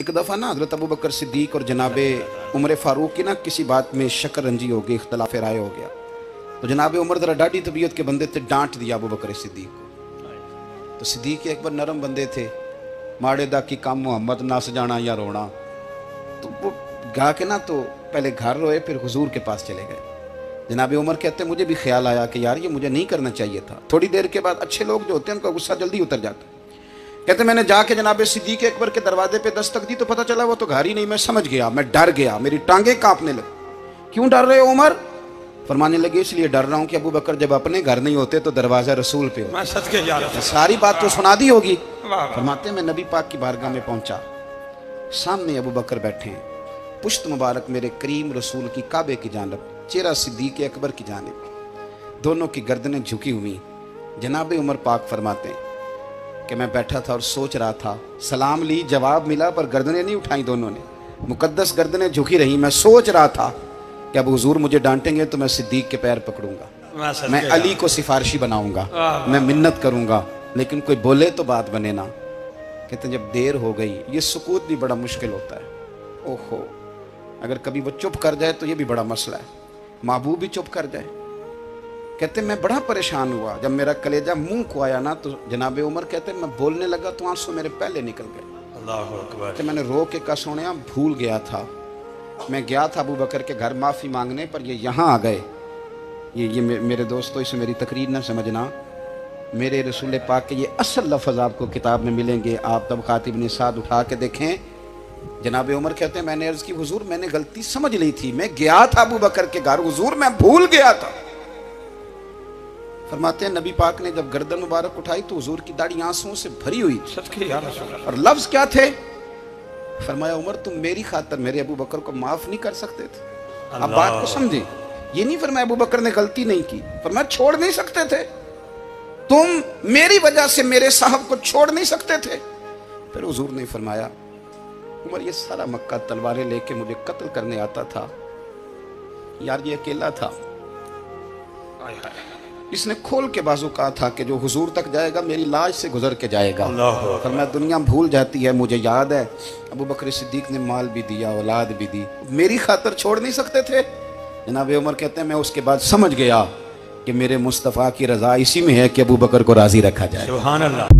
एक दफ़ा ना हज़रत अबू बकर सिद्दीक और जनाबे उमर फ़ारूक की ना किसी बात में शक्कर रंजी हो गई, इख्तलाफ राय हो गया। तो जनाबे उमर ज़रा डाढ़ी तबीयत के बंदे थे, डांट दिया अबू बकर सिद्दीक को। तो सिद्दीक एक बार नरम बंदे थे, माड़े दा की काम मोहम्मद नस जाना या रोना। तो वो गा के ना तो पहले घर रोए, फिर हुजूर के पास चले गए। जनाबे उमर कहते मुझे भी ख्याल आया कि यार ये मुझे नहीं करना चाहिए था। थोड़ी देर के बाद अच्छे लोग जो होते हैं उनका गुस्सा जल्दी उतर जाता है। कहते मैंने जाके जनाबे सिद्दीक अकबर के दरवाजे पे दस्तक दी तो पता चला वो तो घर ही नहीं। मैं समझ गया, मैं डर गया, मेरी टांगे कांपने लगी। क्यों डर रहे हो उमर? फरमाने लगे इसलिए डर रहा हूं कि अबू बकर जब अपने घर नहीं होते तो दरवाजा रसूल पे होता। सारी बात तो सुना दी होगी। फरमाते मैं नबी पाक की बारगाह में पहुंचा, सामने अबू बकर बैठे हैं, पुश्त मुबारक मेरे करीम रसूल की काबे की जानब, चेहरा सिद्दीक अकबर की जानब, दोनों की गर्दनें झुकी हुई। जनाबे उमर पाक फरमाते हैं कि मैं बैठा था और सोच रहा था, सलाम ली, जवाब मिला, पर गर्दनें नहीं उठाई दोनों ने, मुकद्दस गर्दनें झुकी रही। मैं सोच रहा था कि अब हुजूर मुझे डांटेंगे तो मैं सिद्दीक के पैर पकड़ूंगा, मैं अली को सिफारिशी बनाऊंगा, मैं मिन्नत करूंगा, लेकिन कोई बोले तो बात बने ना। कहते जब देर हो गई, ये सुकूत भी बड़ा मुश्किल होता है। ओहो, अगर कभी वो चुप कर जाए तो ये भी बड़ा मसला है, महबूब भी चुप कर जाए। कहते मैं बड़ा परेशान हुआ, जब मेरा कलेजा मुंह को आया ना तो जनाबे उमर कहते मैं बोलने लगा तो आंसू मेरे पहले निकल गए। अल्लाह अकबर। तो मैंने रो के कहा सोनिया भूल गया था, मैं गया था अबू बकर के घर माफ़ी मांगने, पर ये यहाँ आ गए। ये मेरे दोस्तों, इसे मेरी तकरीर ना समझना, मेरे रसूल पाक के ये असल लफ्ज़ आपको किताब में मिलेंगे। आप तब खातिब ने साथ उठा के देखें। जनाबे उमर कहते हैं मैंने अर्ज़ की हुजूर मैंने गलती समझ ली थी, मैं गया था अबू बकर के घर हुजूर, मैं भूल गया था। फरमाते हैं नबी पाक ने जब गर्दन मुबारक उठाई तो हुजूर की दाढ़ी आंसुओं से भरी हुई थी। और लफ्ज क्या थे? फरमाया उमर तुम मेरी खातर मेरे अबू बकर को माफ नहीं कर सकते थे। अब बात को समझे, ये नहीं फरमाया अबू बकर ने गलती नहीं की, फरमाया छोड़ नहीं सकते थे, तुम मेरी वजह से मेरे साहब को छोड़ नहीं सकते थे। फिर हुजूर ने फरमाया उमर ये सारा मक्का तलवारें लेके मुझे कत्ल करने आता था, यार ये अकेला था, इसने खोल के बाजू कहा था कि जो हुजूर तक जाएगा मेरी लाश से गुजर के जाएगा। पर मैं दुनिया भूल जाती है, मुझे याद है अबू बकर सिद्दीक ने माल भी दिया, औलाद भी दी, मेरी खातर छोड़ नहीं सकते थे। जनाब उमर कहते हैं मैं उसके बाद समझ गया कि मेरे मुस्तफ़ा की रज़ा इसी में है कि अबू बकर को राज़ी रखा जाए। सुभान अल्लाह।